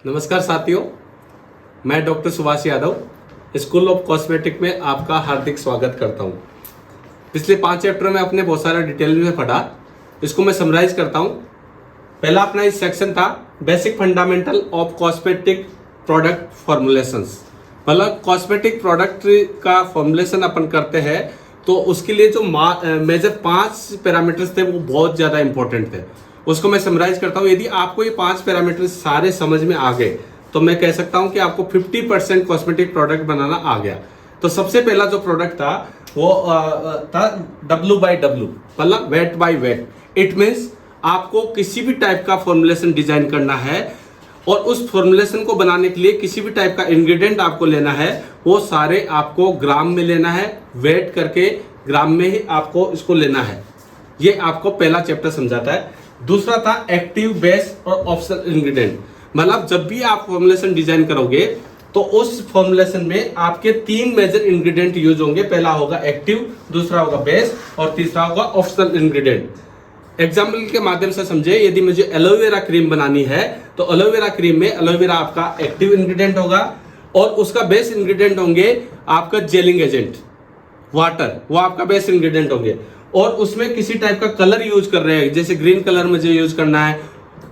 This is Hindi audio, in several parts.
नमस्कार साथियों, मैं doctor Subhash Yadav school of cosmetic में आपका हार्दिक स्वागत करता हूं। पिछले 5 चैप्टर में आपने बहुत सारा डिटेल में पढ़ा, इसको मैं समराइज करता हूं। पहला अपना इस सेक्शन था basic fundamental of cosmetic product formulations, मतलब कॉस्मेटिक प्रोडक्ट का फॉर्मुलेशन अपन करते हैं तो उसके लिए जो मेजर 5 पैरामीटर्स थे वो बहुत ज़्यादा इंपॉर्टेंट थे। उसको मैं समराइज करता हूँ। यदि आपको ये 5 पैरामीटर्स सारे समझ में आ गए तो मैं कह सकता हूँ कि आपको 50% कॉस्मेटिक प्रोडक्ट बनाना आ गया। तो सबसे पहला जो प्रोडक्ट था वो था W/W, मतलब weight by weight. It means आपको किसी भी टाइप का फॉर्मुलेशन डिजाइन करना है और उस फॉर्मुलेशन को बनाने के लिए किसी भी टाइप का इंग्रेडिएंट आपको लेना है, वो सारे आपको ग्राम में लेना है, वेट करके ग्राम में ही आपको इसको लेना है। ये आपको पहला चैप्टर समझाता है। दूसरा था एक्टिव, बेस और ऑप्शनल इंग्रेडिएंट, मतलब जब भी आप फॉर्मुलेशन डिजाइन करोगे तो उस फॉर्मुलेशन में आपके 3 मेजर इंग्रेडिएंट यूज होंगे। पहला होगा एक्टिव, दूसरा होगा बेस और तीसरा होगा ऑप्शनल इंग्रेडिएंट। एग्जाम्पल के माध्यम से समझे, यदि मुझे एलोवेरा क्रीम बनानी है तो एलोवेरा क्रीम में एलोवेरा आपका एक्टिव इंग्रेडिएंट होगा और उसका बेस इंग्रेडिएंट होंगे आपका जेलिंग एजेंट, वाटर, वो आपका बेस इंग्रेडिएंट होंगे। और उसमें किसी टाइप का कलर यूज कर रहे हैं, जैसे ग्रीन कलर मुझे यूज करना है,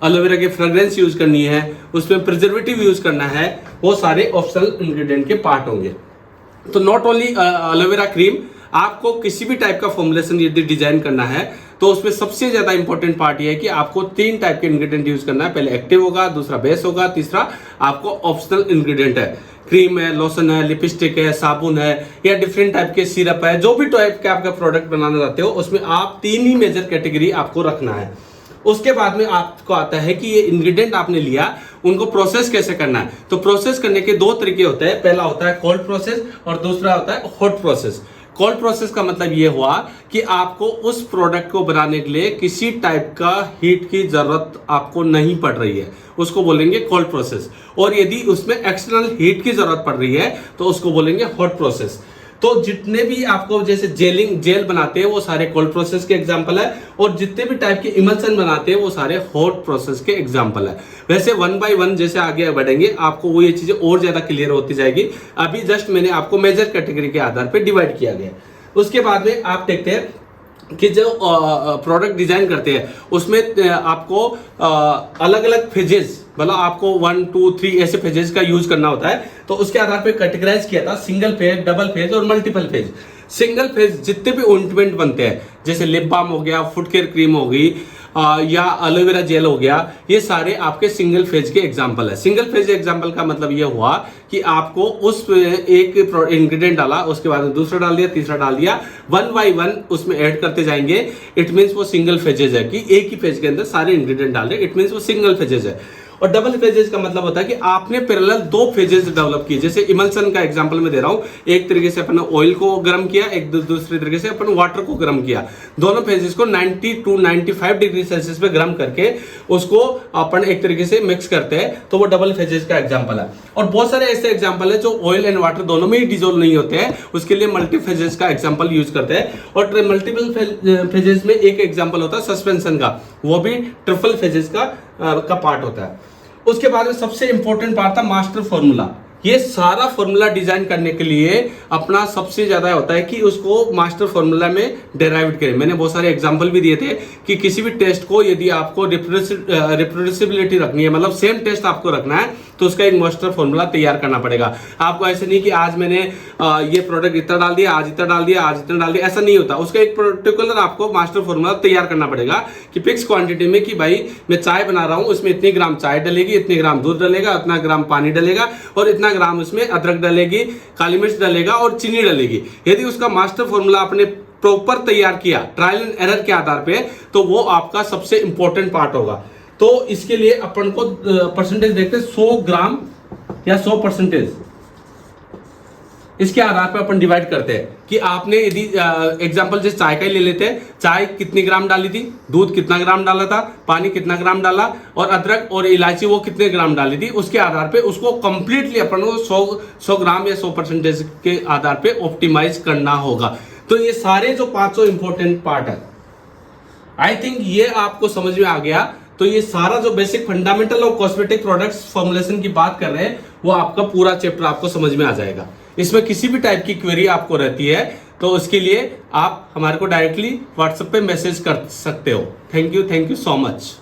एलोवेरा की फ्रेग्रेंस यूज करनी है, उसमें प्रिजर्वेटिव यूज करना है, वो सारे ऑप्शनल इंग्रेडिएंट के पार्ट होंगे। तो नॉट ओनली एलोवेरा क्रीम, आपको किसी भी टाइप का फॉर्मुलेशन यदि डिजाइन करना है तो उसमें सबसे ज्यादा इंपॉर्टेंट पार्ट ये है कि आपको 3 टाइप के इंग्रेडिएंट यूज करना है। पहले एक्टिव होगा, दूसरा बेस होगा, तीसरा आपको ऑप्शनल इंग्रेडिएंट है। क्रीम है, लोशन है, लिपस्टिक है, साबुन है या डिफरेंट टाइप के सिरप है, जो भी टाइप के आपका प्रोडक्ट बनाना चाहते हो उसमें आप 3 ही मेजर कैटेगरी आपको रखना है। उसके बाद में आपको आता है कि ये इंग्रेडिएंट आपने लिया, उनको प्रोसेस कैसे करना है। तो प्रोसेस करने के 2 तरीके होते हैं। पहला होता है कोल्ड प्रोसेस और दूसरा होता है हॉट प्रोसेस। कोल्ड प्रोसेस का मतलब ये हुआ कि आपको उस प्रोडक्ट को बनाने के लिए किसी टाइप का हीट की जरूरत आपको नहीं पड़ रही है, उसको बोलेंगे कोल्ड प्रोसेस। और यदि उसमें एक्सटर्नल हीट की जरूरत पड़ रही है तो उसको बोलेंगे हॉट प्रोसेस। तो जितने भी आपको जैसे जेल बनाते हैं वो सारे कोल्ड प्रोसेस के एग्जांपल है, और जितने भी टाइप के इमल्सन बनाते हैं वो सारे हॉट प्रोसेस के एग्जांपल है। वैसे 1 बाय 1 जैसे आगे बढ़ेंगे आपको वो ये चीजें और ज्यादा क्लियर होती जाएगी। अभी जस्ट मैंने आपको मेजर कैटेगरी के आधार पर डिवाइड किया गया। उसके बाद में आप देखते हैं कि जो प्रोडक्ट डिजाइन करते हैं उसमें आपको अलग अलग फेजेस, मतलब आपको 1, 2, 3 ऐसे फेजेस का यूज करना होता है। तो उसके आधार पे कैटेगराइज किया था सिंगल फेज, डबल फेज और मल्टीपल फेज। सिंगल फेज जितने भी ऑइंटमेंट बनते हैं, जैसे लिप बाम हो गया, फुट केयर क्रीम हो गई या एलोवेरा जेल हो गया, ये सारे आपके सिंगल फेज के एग्जांपल है। सिंगल फेज एग्जांपल का मतलब ये हुआ कि आपको उस एक इंग्रेडिएंट डाला, उसके बाद दूसरा डाल दिया, तीसरा डाल दिया, 1 बाय 1 उसमें ऐड करते जाएंगे। इट मीन्स वो सिंगल फेजेज है कि एक ही फेज के अंदर सारे इंग्रेडिएंट डाल रहे, इट मीन्स वो सिंगल फेजेज है। और डबल फेजेस का मतलब होता है कि आपने पैरेलल 2 फेजेस डेवलप किए। जैसे इमल्सन का एग्जांपल मैं दे रहा हूं, एक तरीके से अपन ऑयल को गर्म किया, एक दूसरे तरीके से अपन वाटर को गर्म किया। दोनों फेजेस को 90 to 95 डिग्री सेल्सियस पे गर्म करके उसको अपन एक तरीके से मिक्स करते हैं, तो वो डबल फेजेस का एग्जांपल है। और बहुत सारे ऐसे एग्जांपल है जो ऑयल एंड वाटर दोनों में ही डिजोल्व नहीं होते हैं, उसके लिए मल्टी फेजेस का एग्जांपल यूज करते हैं। और मल्टीपल फेजेस में एक एग्जांपल होता है सस्पेंशन का, वो भी ट्रिपल फेजेस का पार्ट होता है। उसके बाद में सबसे इंपॉर्टेंट पार्ट था मास्टर फॉर्मूला। ये सारा फॉर्मूला डिजाइन करने के लिए अपना सबसे ज्यादा होता है कि उसको मास्टर फॉर्मूला में डेराइव करें। मैंने बहुत सारे एग्जांपल भी दिए थे कि किसी भी टेस्ट को यदि आपको रिप्रोड्यूसिबिलिटी रखनी है, मतलब सेम टेस्ट आपको रखना है, तो उसका एक मास्टर फॉर्मूला तैयार करना पड़ेगा। आपको ऐसे नहीं कि आज मैंने ये प्रोडक्ट इतना डाल दिया, आज इतना डाल दिया, आज इतना डाल दिया, ऐसा नहीं होता। उसका एक पर्टिकुलर आपको मास्टर फॉर्मूला तैयार करना पड़ेगा कि फिक्स क्वांटिटी में कि भाई मैं चाय बना रहा हूं, उसमें इतने ग्राम चाय डलेगी, इतने ग्राम दूध डलेगा, इतना ग्राम पानी डलेगा और इतना ग्राम उसमें अदरक डलेगी, काली मिर्च डलेगा और चीनी डलेगी। यदि उसका मास्टर फॉर्मूला आपने प्रॉपर तैयार किया ट्रायल एंड एरर के आधार पे, तो वो आपका सबसे इंपॉर्टेंट पार्ट होगा। तो इसके लिए अपन को परसेंटेज देखते हैं, 100 ग्राम या 100%, इसके आधार पर अपन डिवाइड करते हैं कि आपने यदि एग्जांपल जैसे चाय का ही ले लेते हैं, चाय कितनी ग्राम डाली थी, दूध कितना ग्राम डाला था, पानी कितना ग्राम डाला और अदरक और इलायची वो कितने ग्राम डाली थी, उसके आधार पे उसको कंप्लीटली अपन को 100 ग्राम या 100% के आधार पे ऑप्टिमाइज करना होगा। तो ये सारे जो 500 इंपॉर्टेंट पार्ट है, आई थिंक ये आपको समझ में आ गया। तो ये सारा जो basic fundamental of cosmetic products formulation की बात कर रहे हैं, वो आपका पूरा चैप्टर आपको समझ में आ जाएगा। इसमें किसी भी टाइप की क्वेरी आपको रहती है तो उसके लिए आप हमारे को डायरेक्टली व्हाट्सएप पे मैसेज कर सकते हो। Thank you so much.